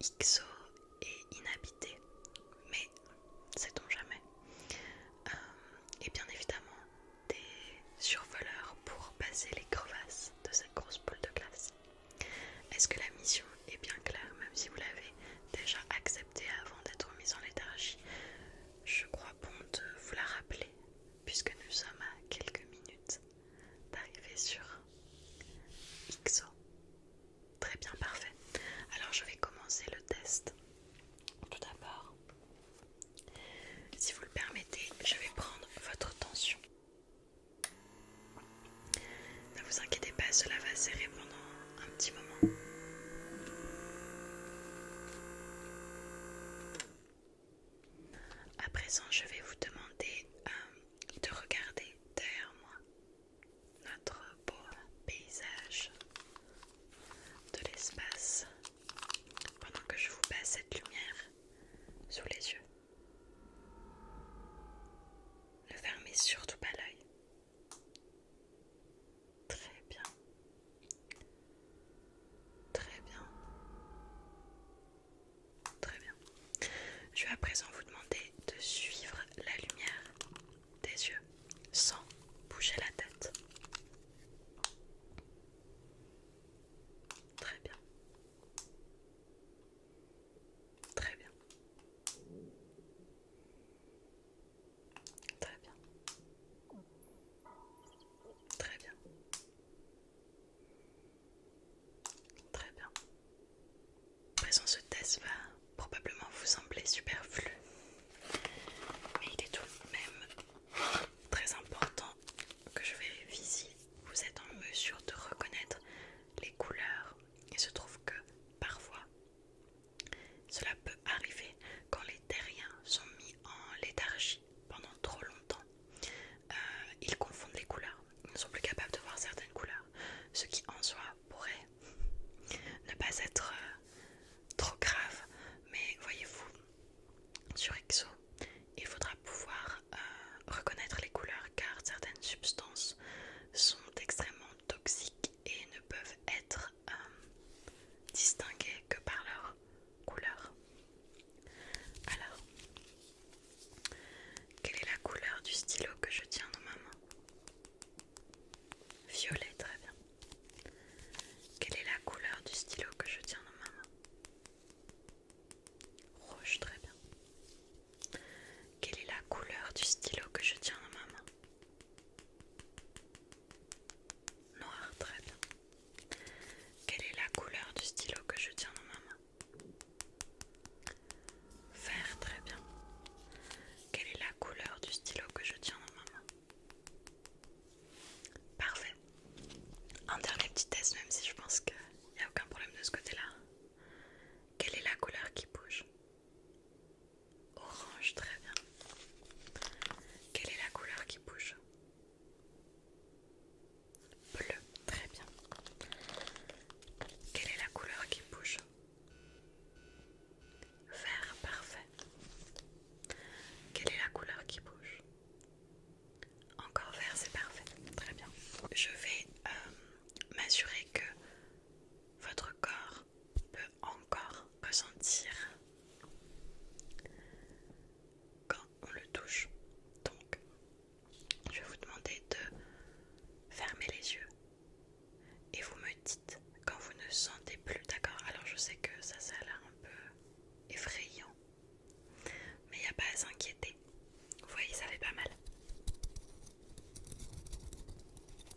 XO est inhabité, mais sait-on jamais. Et bien évidemment des survoleurs pour passer les crevasses de cette grosse boule de glace. Est-ce que la mission est bien claire, même si vous l'avez déjà acceptée avant d'être mise en léthargie? Je crois bon de vous la rappeler, puisque nous sommes à quelques minutes d'arriver sur XO. Très bien, parfait. Alors je vais commencer le test. Tout d'abord, si vous le permettez, je vais prendre votre tension. Ne vous inquiétez pas, cela va serrer pendant un petit moment. À présent, je vais vous demander de regarder derrière moi notre beau paysage de l'espace pendant que je vous passe cette lumière sous les yeux. Ne fermez surtout pas l'œil. Très bien. Très bien. Très bien. Je vais à présent vous demander de suivre la lumière des yeux sans bouger la tête. Très bien. Très bien. Très bien. Très bien. Très bien. À présent, ce test va probablement vous sembler superflu, mais il est tout de même très important que je vérifie si vous êtes en mesure de reconnaître les couleurs. Il se trouve que parfois cela peut arriver quand les terriens sont mis en léthargie pendant trop longtemps. Ils confondent les couleurs, ils ne sont plus capables de voir certaines couleurs, ce qui en soi pourrait ne pas être trop grave, mais voyez-vous, sur XO, il faudra pouvoir reconnaître les couleurs car certaines substances sont extrêmement toxiques et ne peuvent être distinguées que par leur couleur. Alors, quelle est la couleur du stylo que je tiens dans ma main? Violet, très bien. Quelle est la couleur du stylo que je tiens dans ma main? Rouge, très bien. Quelle est la couleur du stylo que je tiens dans ma main? Noir, très bien. Quelle est la couleur du stylo que je tiens dans ma main? Vert, très bien. Quelle est la couleur du stylo que je tiens dans ma main? Parfait. Un dernier petit test, même si je pense qu'il n'y a aucun problème de ce côté-là. Quelle est la couleur qui bouge? Orange, très bien. Quelle est la couleur qui bouge? Bleu, très bien. Quelle est la couleur qui bouge? Vert, parfait. Quelle est la couleur qui bouge? Encore vert, c'est parfait. Très bien. Je vais m'assurer que votre corps peut encore ressentir quand on le touche. Donc, je vais vous demander de fermer les yeux et vous me dites quand vous ne sentez plus, d'accord? Alors je sais que ça a l'air un peu effrayant, mais il n'y a pas à s'inquiéter. Vous voyez, ça fait pas mal.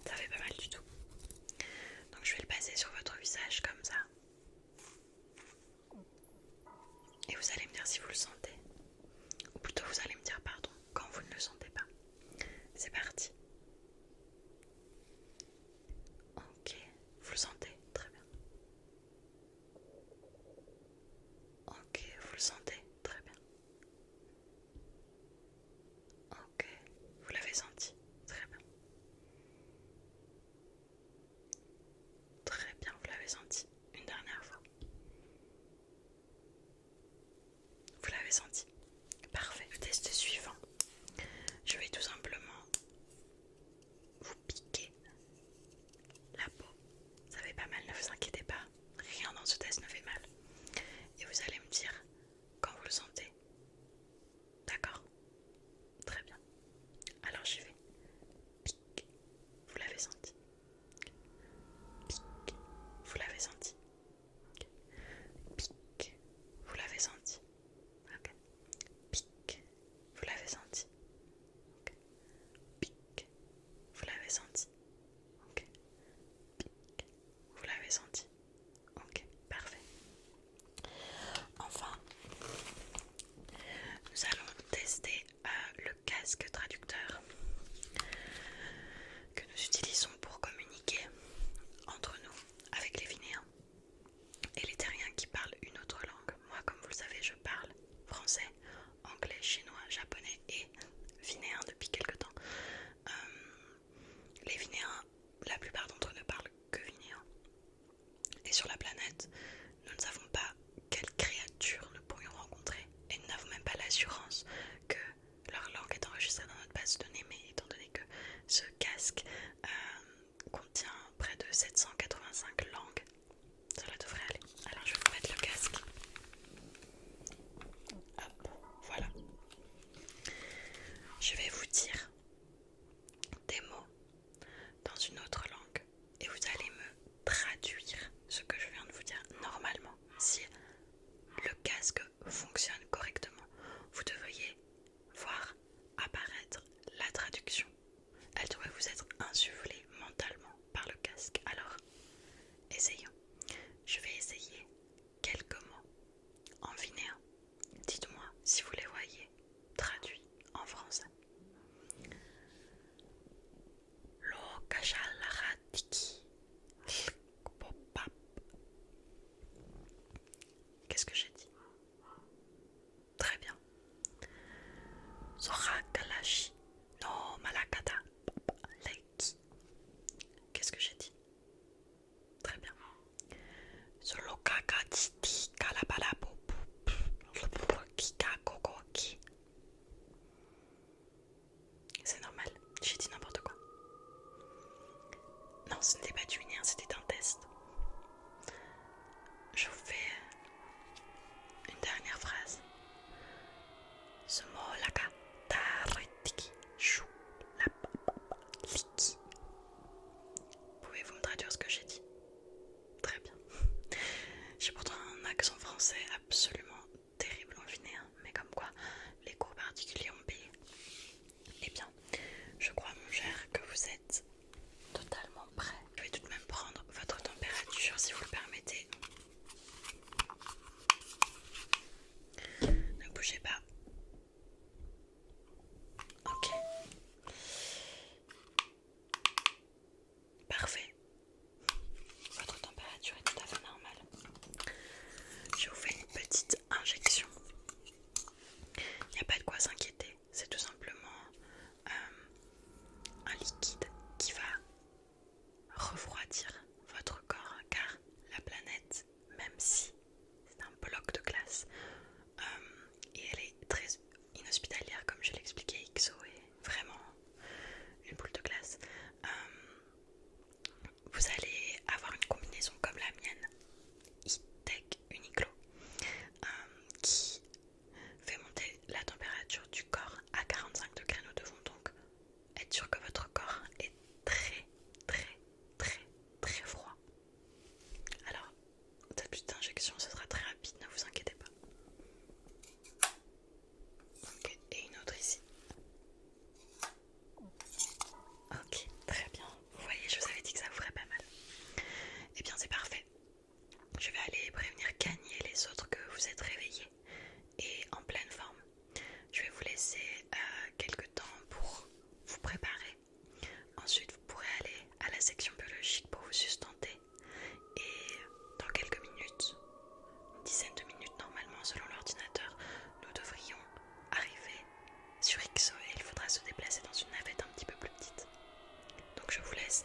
Ça fait pas mal du tout. Donc je vais le passer sur votre visage comme ça. Et vous allez me dire si vous le sentez. Ou plutôt vous allez me dire pardon quand vous ne le sentez pas. C'est parti. Ok, vous le sentez, très bien. Ok, vous le sentez, très bien. Ok, vous l'avez senti, très bien. Très bien, vous l'avez senti. Une dernière fois. Vous l'avez senti. Parfait. Le test suivant. Je vais tout simplement vous piquer la peau. Ça fait pas mal, ne vous inquiétez pas. Rien dans ce test ne fait mal. Et vous fait absolument terrible en kiné, hein, mais comme quoi les cours particuliers ont payé. Eh bien, je crois mon cher que vous êtes totalement prêt. Je vais tout de même prendre votre température si vous le permettez. Ne bougez pas. Ok. Parfait. Votre température est tout à fait normale. Je vous fais une petite injection. Il n'y a pas de quoi s'inquiéter. C'est tout simplement un liquide qui va refroidir votre corps, car la planète, même si c'est un bloc de glace, et elle est très inhospitalière, comme je l'expliquais, XO est vraiment une boule de glace, vous allez avoir une combinaison comme la mienne, E-Tech Uniqlo, qui fait monter la température du corps à 45 degrés. Nous devons donc être sûr que votre corps est très très très très froid. Alors, cette petite injection, ce sera très rapide, ne vous inquiétez pas. Ok, et une autre ici. Ok, très bien. Vous voyez, je vous avais dit que ça vous ferait pas mal. Eh bien, c'est parfait. Je vais aller prévenir Kanye et les autres que vous êtes réveillés et en pleine forme. Je vais vous laisser quelques temps pour vous préparer. Ensuite, vous pourrez aller à la section biologique pour vous sustenter. Et dans quelques minutes, une dizaine de minutes normalement selon l'ordinateur, nous devrions arriver sur XO et il faudra se déplacer dans une navette un petit peu plus petite. Donc je vous laisse